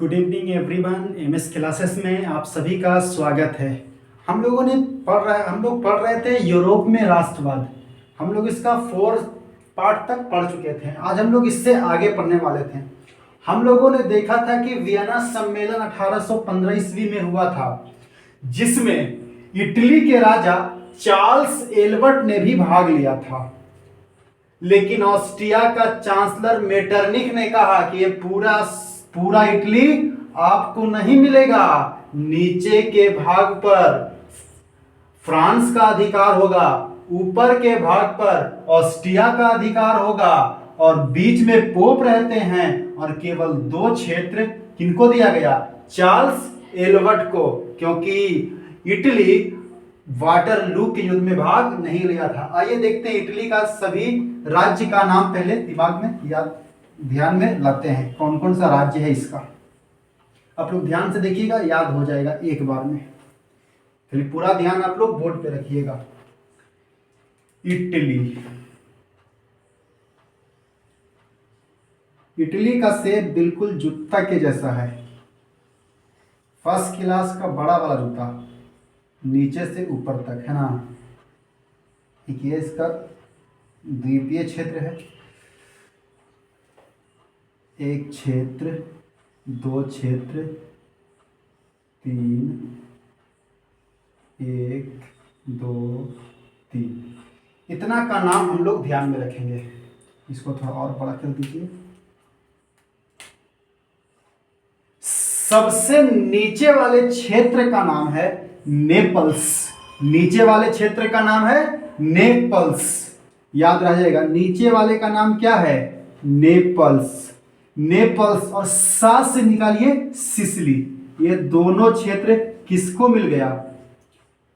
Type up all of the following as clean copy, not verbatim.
Good evening everyone. MS classes में आप सभी का स्वागत है। हम लोग पढ़ रहे थे यूरोप में राष्ट्रवाद। हम लोग इसका 4 पार्ट तक पढ़ चुके थे। आज हम लोग इससे आगे पढ़ने वाले थे। हम लोगों ने देखा था कि वियना सम्मेलन 1815 ईस्वी में हुआ था, जिसमें इटली के राजा चार्ल्स एल्बर्ट ने भी भाग लिया था। लेकिन ऑस्ट्रिया का चांसलर मेटरनिख ने कहा कि ये पूरा इटली आपको नहीं मिलेगा। नीचे के भाग पर फ्रांस का अधिकार होगा, ऊपर के भाग पर ऑस्ट्रिया का अधिकार होगा और बीच में पोप रहते हैं। और केवल 2 क्षेत्र किनको दिया गया? चार्ल्स एल्बर्ट को, क्योंकि इटली वाटरलू के युद्ध में भाग नहीं लिया था। आइए देखते हैं इटली का सभी राज्य का नाम पहले दिमाग में याद ध्यान में लाते हैं। कौन कौन सा राज्य है इसका आप लोग ध्यान से देखिएगा, याद हो जाएगा एक बार में। फिर पूरा ध्यान आप लोग बोर्ड पे रखिएगा। इटली का सेब बिल्कुल जूता के जैसा है। फर्स्ट क्लास का बड़ा वाला जूता, नीचे से ऊपर तक, है ना। ये इसका द्वीपीय क्षेत्र है। 1 क्षेत्र, 2 क्षेत्र, 3, 1, 2, 3, इतना का नाम हम लोग ध्यान में रखेंगे। इसको थोड़ा और बड़ा कर दीजिए। सबसे नीचे वाले क्षेत्र का नाम है नेपल्स। नीचे वाले क्षेत्र का नाम है नेपल्स, याद रह जाएगा। नीचे वाले का नाम क्या है? नेपल्स। नेपल्स और साथ से निकालिए सिसिली। ये दोनों क्षेत्र किसको मिल गया?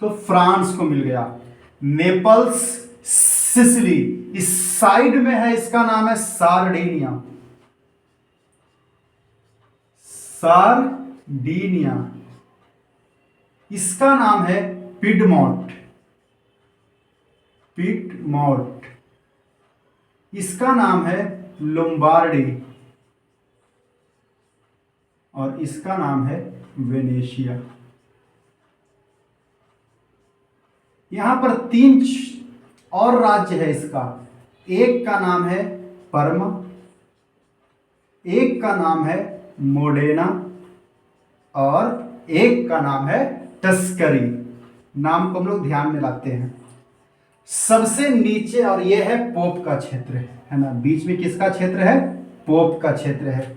तो फ्रांस को मिल गया। Naples, Sicily. इस साइड में है, इसका नाम है सार्डिनिया। सार्डिनिया। इसका नाम है पिडमोंट। पिडमोंट। इसका नाम है लोम्बार्डी और इसका नाम है वेनेशिया। यहां पर 3 और राज्य है इसका। एक का नाम है परमा, एक का नाम है मोडेना और एक का नाम है टस्करी। नाम को हम लोग ध्यान में लाते हैं। सबसे नीचे, और यह है पोप का क्षेत्र, है ना। बीच में किसका क्षेत्र है? पोप का क्षेत्र है।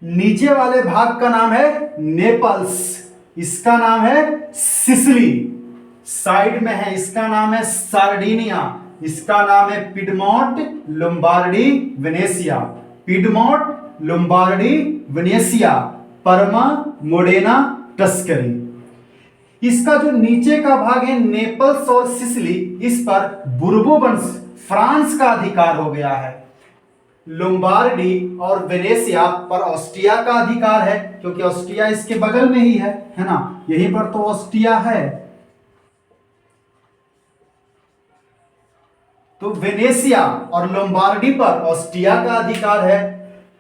नीचे वाले भाग का नाम है नेपल्स, इसका नाम है सिसिली। साइड में है, इसका नाम है सार्डिनिया, इसका नाम है Piedmont, Lombardy, Venetia. Piedmont, Lombardy, Venetia, Parma, Modena, Tuscany. इसका जो नीचे का भाग है नेपल्स और सिसिली, इस पर बुर्बो वंश फ्रांस का अधिकार हो गया है। लोम्बार्डी और वेनेशिया पर ऑस्ट्रिया का अधिकार है, क्योंकि ऑस्ट्रिया इसके बगल में ही है ना। यहीं पर तो ऑस्ट्रिया है। तो वेनेशिया और लोम्बार्डी पर ऑस्ट्रिया का अधिकार है।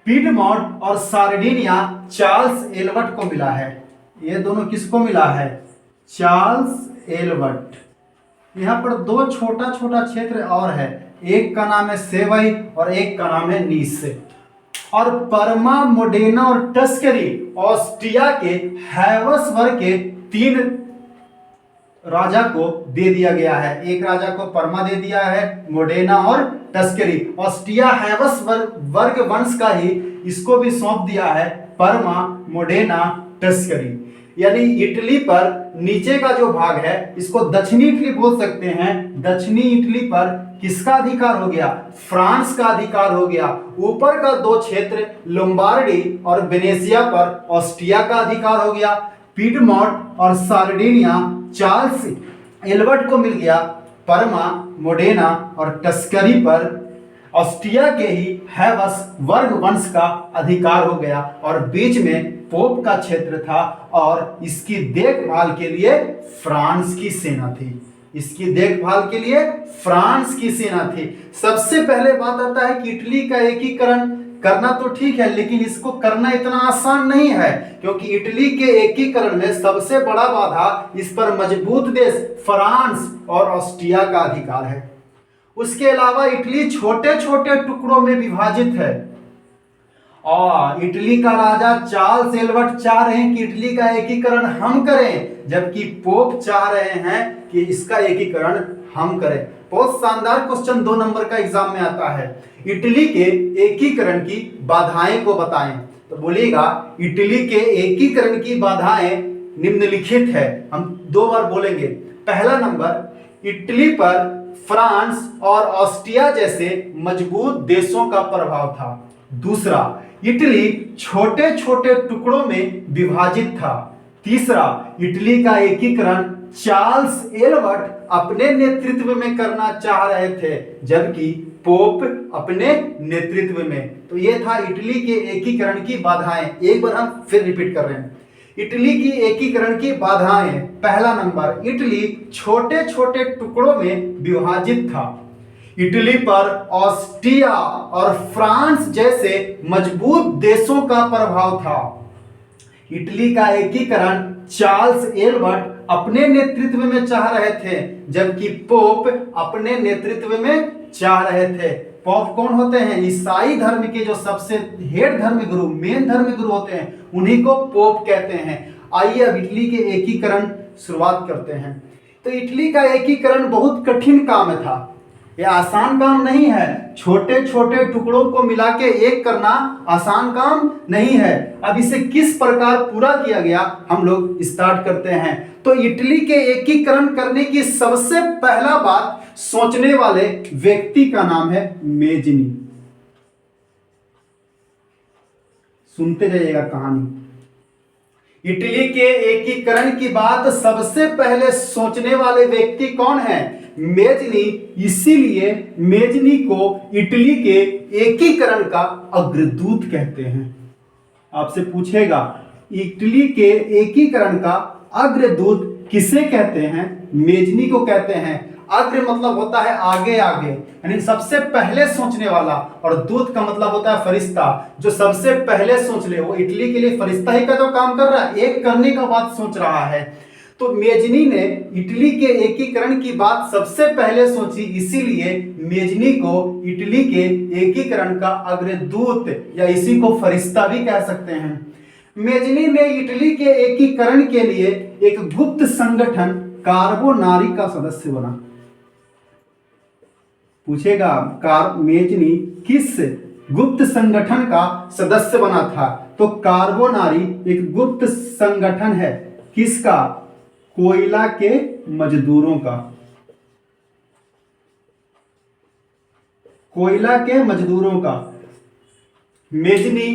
पिडमोंट और सार्डिनिया चार्ल्स एल्बर्ट को मिला है। ये दोनों किसको मिला है? Charles Albert. यहां पर 2 छोटा छोटा क्षेत्र और है। एक का नाम है सेवई और एक का नाम है नीस। और परमा, मोडेना और टस्करी ऑस्ट्रिया के हैवसबर्ग के 3 राजा को दे दिया गया है। एक राजा को परमा दे दिया है, मोडेना और टस्करी। ऑस्ट्रिया हैवसबर्ग वंश का ही इसको भी सौंप दिया है, परमा, मोडेना, टस्करी। यानी इटली पर नीचे का जो भाग है, इसको दक्षिणी इटली बोल सकते हैं। दक्षिणी इटली पर किसका अधिकार हो गया? फ्रांस का अधिकार हो गया। ऊपर का 2 क्षेत्र लोम्बार्डी और वेनेशिया पर ऑस्ट्रिया का अधिकार हो गया। पिडमोंट और सार्डिनिया चार्ल्स एल्बर्ट को मिल गया। परमा, मोडेना और टस्करी पर ऑस्ट्रिया के ही हैवसबर्ग वंश का अधिकार हो गया। और बीच में पोप का क्षेत्र था और इसकी देखभाल के लिए फ्रांस की सेना थी। इसकी देखभाल के लिए फ्रांस की सेना थी। सबसे पहले बात आता है कि इटली का एकीकरण करना तो ठीक है, लेकिन इसको करना इतना आसान नहीं है, क्योंकि इटली के एकीकरण में सबसे बड़ा बाधा इस पर मजबूत देश फ्रांस और ऑस्ट्रिया का अधिकार है। उसके अलावा इटली छोटे छोटे टुकड़ों में विभाजित है और इटली का राजा चार्ल्स एल्बर्ट चाह रहे हैं कि इटली का एकीकरण हम करें, जबकि पोप चाह रहे हैं कि इसका एकीकरण हम करें। बहुत शानदार क्वेश्चन 2 नंबर का एग्जाम में आता है। इटली के एकीकरण की बाधाएं को बताएं। तो बोलिएगा इटली के एकीकरण की बाधाएं निम्नलिखित है। हम 2 बार बोलेंगे। पहला नंबर, इटली पर फ्रांस और ऑस्ट्रिया जैसे मजबूत देशों का प्रभाव था। दूसरा, इटली छोटे छोटे टुकड़ों में विभाजित था। तीसरा, इटली का एकीकरण चार्ल्स एल्बर्ट अपने नेतृत्व में करना चाह रहे थे, जबकि पोप अपने नेतृत्व में। तो यह था इटली के एकीकरण की बाधाएं। एक बार हम फिर रिपीट कर रहे हैं। इटली की एकीकरण की बाधाएं। पहला नंबर, इटली छोटे छोटे टुकड़ों में विभाजित था। इटली पर ऑस्ट्रिया और फ्रांस जैसे मजबूत देशों का प्रभाव था। इटली का एकीकरण चार्ल्स एल्बर्ट अपने नेतृत्व में चाह रहे थे, जबकि पोप अपने नेतृत्व में चाह रहे थे। पोप कौन होते हैं? ईसाई धर्म के जो सबसे हेड धर्मगुरु, मेन धर्मगुरु होते हैं, उन्हीं को पोप कहते हैं। आइए अब इटली के एकीकरण शुरुआत करते हैं। तो इटली का एकीकरण बहुत कठिन काम था, यह आसान काम नहीं है। छोटे छोटे टुकड़ों को मिला के एक करना आसान काम नहीं है। अब इसे किस प्रकार पूरा किया गया, हम लोग स्टार्ट करते हैं। तो इटली के एकीकरण करने की सबसे पहला बात सोचने वाले व्यक्ति का नाम है मेजनी। सुनते जाइएगा कहानी। इटली के एकीकरण की बात सबसे पहले सोचने वाले व्यक्ति कौन है? मेजनी। इसीलिए मेजनी को इटली के एकीकरण का अग्रदूत कहते हैं। आपसे पूछेगा इटली के एकीकरण का अग्रदूत किसे कहते हैं? मेजनी को कहते हैं। अग्र मतलब होता है आगे आगे, यानी सबसे पहले सोचने वाला, और दूत का मतलब होता है फरिश्ता। जो सबसे पहले सोच ले वो इटली के लिए फरिश्ता ही का तो काम कर रहा है, एक करने का बात सोच रहा है। तो मेजनी ने इटली के एकीकरण की बात सबसे पहले सोची, इसीलिए मेजनी को इटली के एकीकरण का अग्रदूत या इसी को फरिश्ता भी कह सकते हैं। मेजनी ने इटली के एकीकरण के लिए एक गुप्त संगठन कार्बोनारी का सदस्य बना। पूछेगा मेजनी किस गुप्त संगठन का सदस्य बना था? तो कार्बोनारी एक गुप्त संगठन है। किसका? कोयला के मजदूरों का। कोयला के मजदूरों का। मेजनी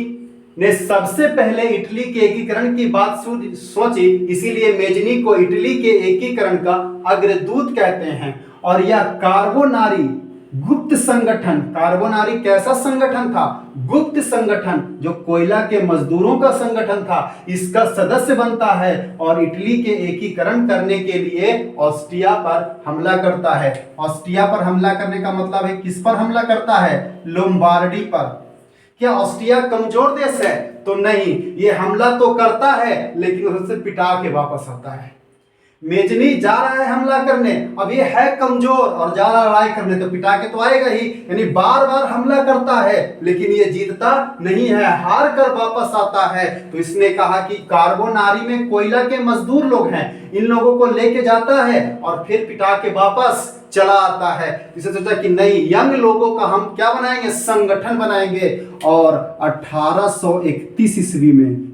ने सबसे पहले इटली के एकीकरण की बात सोची, इसीलिए मेजनी को इटली के एकीकरण का अग्रदूत कहते हैं। और यह कार्बोनारी गुप्त संगठन, कार्बोनारी कैसा संगठन था? गुप्त संगठन, जो कोयला के मजदूरों का संगठन था, इसका सदस्य बनता है और इटली के एकीकरण करने के लिए ऑस्ट्रिया पर हमला करता है। ऑस्ट्रिया पर हमला करने का मतलब है किस पर हमला करता है? लोम्बार्डी पर। क्या ऑस्ट्रिया कमजोर देश है? तो नहीं, ये हमला तो करता है लेकिन उससे पिटा के वापस आता है। मेजनी जा रहा है हमला करने, अब ये है कमजोर और जा रहा लड़ाई करने, तो पिटा के तो आएगा ही। यानी बार बार हमला करता है लेकिन ये जीतता नहीं है, हार कर वापस आता है। तो इसने कहा कि कार्बोनारी में कोयला के मजदूर लोग हैं, इन लोगों को लेके जाता है और फिर पिटा के वापस चला आता है। इसे सोचा कि नहीं, यंग लोगों का हम क्या बनाएंगे? संगठन बनाएंगे। और 1831 ईस्वी में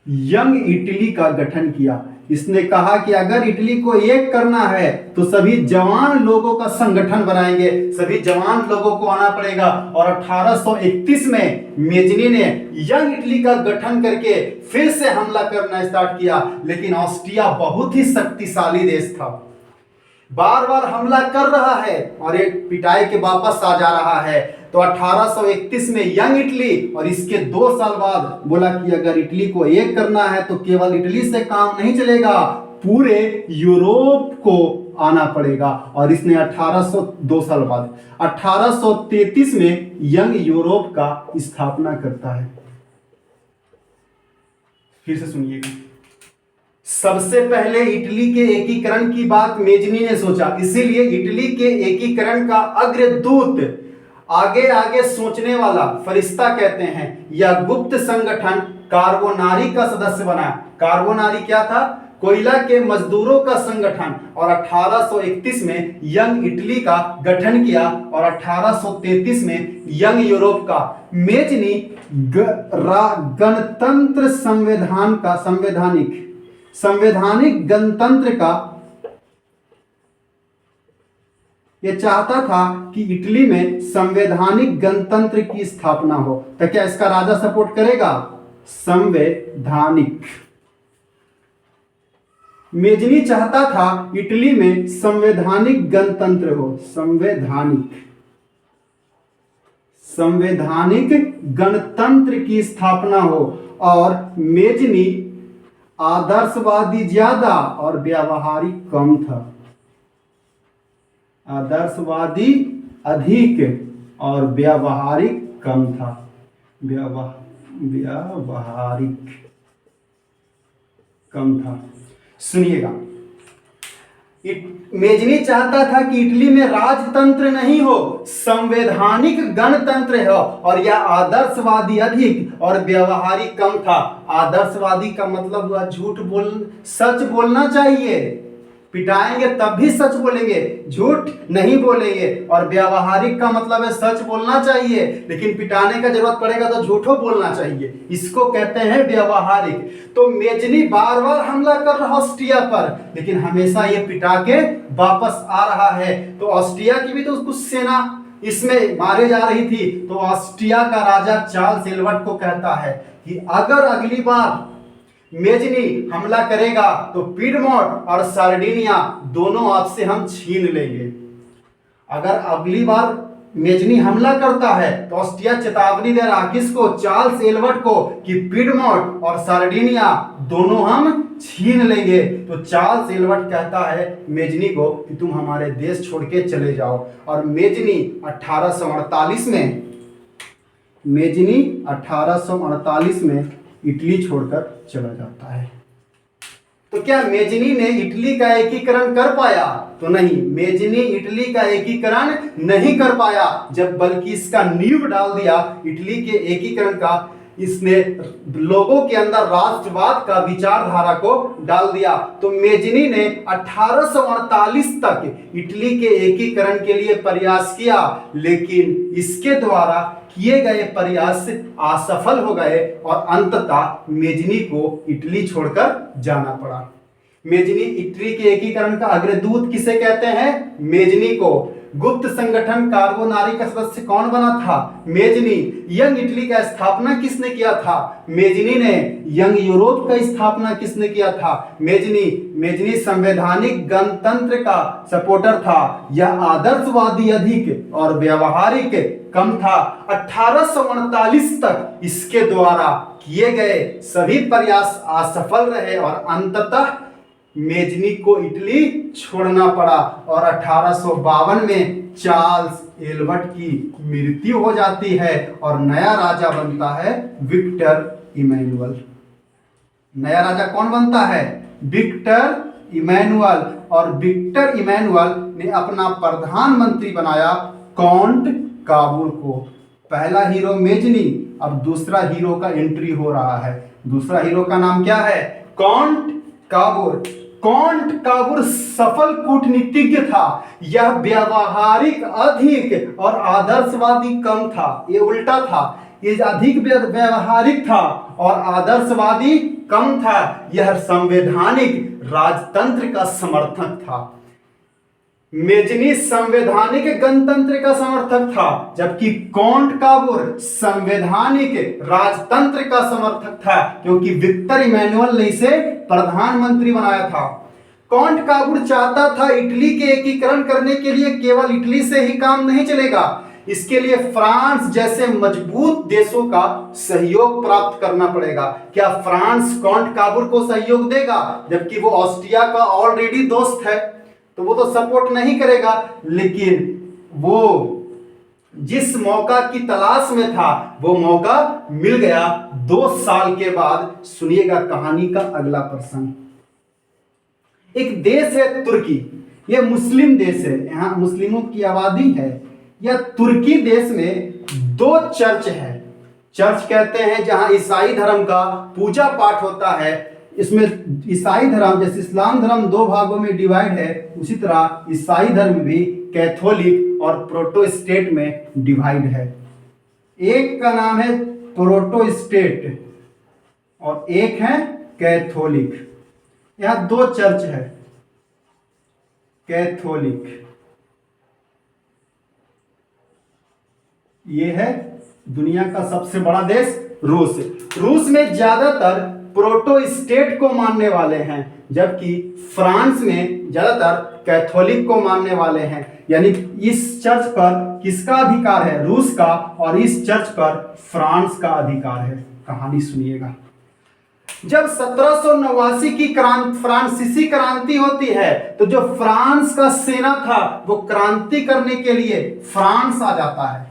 यंग इटली का गठन किया। इसने कहा कि अगर इटली को एक करना है तो सभी जवान लोगों का संगठन बनाएंगे, सभी जवान लोगों को आना पड़ेगा। और 1831 में मेजनी ने यंग इटली का गठन करके फिर से हमला करना स्टार्ट किया। लेकिन ऑस्ट्रिया बहुत ही शक्तिशाली देश था, बार बार हमला कर रहा है और ये पिटाई के वापस आ जा रहा है। तो 1831 में यंग इटली, और इसके 2 साल बाद बोला कि अगर इटली को एक करना है तो केवल इटली से काम नहीं चलेगा, पूरे यूरोप को आना पड़ेगा। और इसने 2 साल बाद 1833 में यंग यूरोप का स्थापना करता है। फिर से सुनिएगा, सबसे पहले इटली के एकीकरण की बात मेजनी ने सोचा, इसीलिए इटली के एकीकरण का अग्रदूत, आगे आगे सोचने वाला फरिश्ता कहते हैं, यह गुप्त संगठन कार्बोनारी का सदस्य बना। कार्बोनारी क्या था? कोयला के मजदूरों का संगठन। और 1831 में यंग इटली का गठन किया और 1833 में यंग यूरोप का। मेजनी गणतंत्र संविधान का संवैधानिक गणतंत्र का ये चाहता था कि इटली में संवैधानिक गणतंत्र की स्थापना हो। तो क्या इसका राजा सपोर्ट करेगा? संवैधानिक। मेजनी चाहता था इटली में संवैधानिक गणतंत्र हो, संवैधानिक गणतंत्र की स्थापना हो। और मेजनी आदर्शवादी ज्यादा और व्यावहारिक कम था। आदर्शवादी अधिक और व्यावहारिक कम था। व्यावहारिक कम था। सुनिएगा, मेजनी चाहता था कि इटली में राजतंत्र नहीं हो, संवैधानिक गणतंत्र हो। और यह आदर्शवादी अधिक और व्यावहारिक कम था। आदर्शवादी का मतलब हुआ सच बोलना चाहिए, पिटाएंगे तब भी सच बोलेंगे, झूठ नहीं बोलेंगे। और व्यावहारिक का मतलब है सच बोलना चाहिए, लेकिन पिटाने का जरूरत पड़ेगा तो झूठो बोलना चाहिए, इसको कहते हैं व्यावहारिक। तो मेजनी बार बार हमला कर रहा ऑस्ट्रिया पर, लेकिन हमेशा ये पिटा के वापस आ रहा है। तो ऑस्ट्रिया की भी तो कुछ सेना इसमें मारे जा रही थी। तो ऑस्ट्रिया का राजा चार्ल्स एल्बर्ट को कहता है कि अगर अगली बार मेजनी हमला करेगा तो पीडमोंट और सार्डिनिया दोनों आपसे हम छीन लेंगे। अगर अगली बार मेजनी हमला करता है तो ऑस्ट्रिया चेतावनी दे रहा, किसको? चार्ल्स एल्बर्ट को, कि पीडमोंट और सार्डिनिया दोनों हम छीन लेंगे। तो चार्ल्स एल्बर्ट कहता है मेजनी को कि तुम हमारे देश छोड़ के चले जाओ। और मेजनी 1848 में इटली छोड़कर चला जाता है। तो क्या मेजनी ने इटली का एकीकरण कर पाया? तो नहीं, मेजनी इटली का एकीकरण नहीं कर पाया, बल्कि इसका नींव डाल दिया इटली के एकीकरण का। इसने लोगों के अंदर राष्ट्रवाद का विचारधारा को डाल दिया। तो मेजनी ने 1848 तक इटली के एकीकरण के लिए प्रयास किया, लेकिन इसके द्वारा किए गए प्रयास असफल हो गए और अंततः मेजनी को इटली छोड़कर जाना पड़ा। मेजनी इटली के एकीकरण का अग्रदूत किसे कहते हैं? मेजनी को। गुप्त संगठन कार्बोनारी का सदस्य कौन बना था? मेजनी। यंग इटली का स्थापना किसने किया था? मेजनी ने। यंग यूरोप का स्थापना किसने किया था? मेजनी संवैधानिक गणतंत्र का सपोर्टर था। यह आदर्शवादी अधिक और व्यावहारिक कम था। 1848 तक इसके द्वारा किए गए सभी प्रयास असफल रहे और अंततः मेजनी को इटली छोड़ना पड़ा। और 1852 में चार्ल्स एल्बर्ट की मृत्यु हो जाती है और नया राजा बनता है विक्टर इमैनुअल। नया राजा कौन बनता है? Victor Emmanuel. और विक्टर इमैनुअल ने अपना प्रधानमंत्री बनाया काउंट काबुल को। पहला हीरो मेजनी, अब दूसरा हीरो का एंट्री हो रहा है। दूसरा हीरो का नाम क्या है? काउंट काबुल। काउंट काबुल सफल कूटनीतिज्ञ था। यह व्यावहारिक अधिक और आदर्शवादी कम था। ये उल्टा था, ये अधिक व्यावहारिक था और आदर्शवादी कम था। यह संवैधानिक राजतंत्र का समर्थक था। मेजनी संवैधानिक गणतंत्र का समर्थक था, जबकि काउंट काबुल संवैधानिक राजतंत्र का समर्थक था, क्योंकि विक्टर इमैनुअल ने इसे प्रधानमंत्री बनाया था। काउंट काबुल चाहता था इटली के एकीकरण करने के लिए केवल इटली से ही काम नहीं चलेगा, इसके लिए फ्रांस जैसे मजबूत देशों का सहयोग प्राप्त करना पड़ेगा। क्या फ्रांस काउंट काबूल को सहयोग देगा, जबकि वो ऑस्ट्रिया का ऑलरेडी दोस्त है? तो वो तो सपोर्ट नहीं करेगा। लेकिन वो जिस मौका की तलाश में था वो मौका मिल गया 2 साल के बाद। सुनिएगा कहानी का अगला प्रसंग। एक देश है तुर्की, यह मुस्लिम देश है, यहां मुस्लिमों की आबादी है। यह तुर्की देश में 2 चर्च है। चर्च कहते हैं जहां ईसाई धर्म का पूजा पाठ होता है। इसमें ईसाई धर्म जैसे इस्लाम धर्म 2 भागों में डिवाइड है, उसी तरह ईसाई धर्म भी कैथोलिक और प्रोटेस्टेंट में डिवाइड है। एक का नाम है प्रोटेस्टेंट और एक है कैथोलिक। यहां 2 चर्च है। कैथोलिक ये है दुनिया का सबसे बड़ा देश रूस। रूस में ज्यादातर प्रोटेस्टेंट को मानने वाले हैं, जबकि फ्रांस में ज्यादातर कैथोलिक को मानने वाले हैं। यानी इस चर्च पर किसका अधिकार है? रूस का। और इस चर्च पर फ्रांस का अधिकार है। कहानी सुनिएगा। जब 1789 की फ्रांसीसी क्रांति होती है तो जो फ्रांस का सेना था वो क्रांति करने के लिए फ्रांस आ जाता है।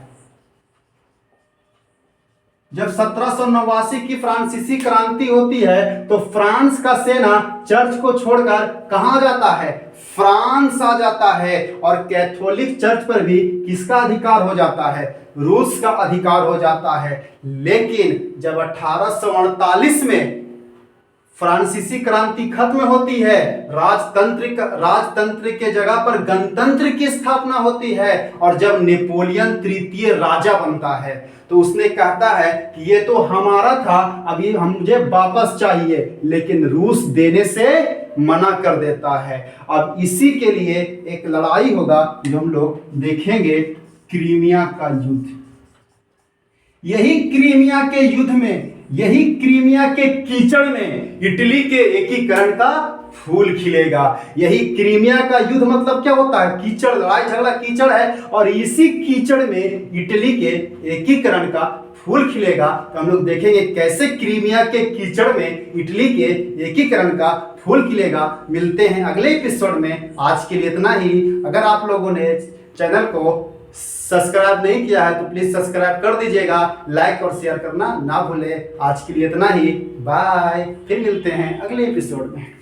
जब 1789 की फ्रांसीसी क्रांति होती है तो फ्रांस का सेना चर्च को छोड़कर कहां जाता है? फ्रांस आ जाता है। और कैथोलिक चर्च पर भी किसका अधिकार हो जाता है? रूस का अधिकार हो जाता है। लेकिन जब 1848 में फ्रांसीसी क्रांति खत्म होती है, राजतंत्र के जगह पर गणतंत्र की स्थापना होती है, और जब नेपोलियन तृतीय राजा बनता है तो उसने कहता है कि ये तो हमारा था, अभी मुझे वापस चाहिए, लेकिन रूस देने से मना कर देता है। अब इसी के लिए एक लड़ाई होगा जो हम लोग देखेंगे, क्रीमिया का युद्ध। यही क्रीमिया के युद्ध में, यही क्रीमिया के कीचड़ में इटली के एकीकरण का फूल खिलेगा। यही क्रीमिया का युद्ध मतलब क्या होता है? कीचड़, लड़ाई झगड़ा कीचड़ है, और इसी कीचड़ में इटली के एकीकरण का फूल खिलेगा। तो हम लोग देखेंगे कैसे क्रीमिया के कीचड़ में इटली के एकीकरण का फूल खिलेगा। मिलते हैं अगले एपिसोड में। आज के लिए इतना ही। अगर आप लोगों ने चैनल को सब्सक्राइब नहीं किया है तो प्लीज सब्सक्राइब कर दीजिएगा, लाइक और शेयर करना ना भूलें। आज के लिए इतना ही। बाय। फिर मिलते हैं अगले एपिसोड में।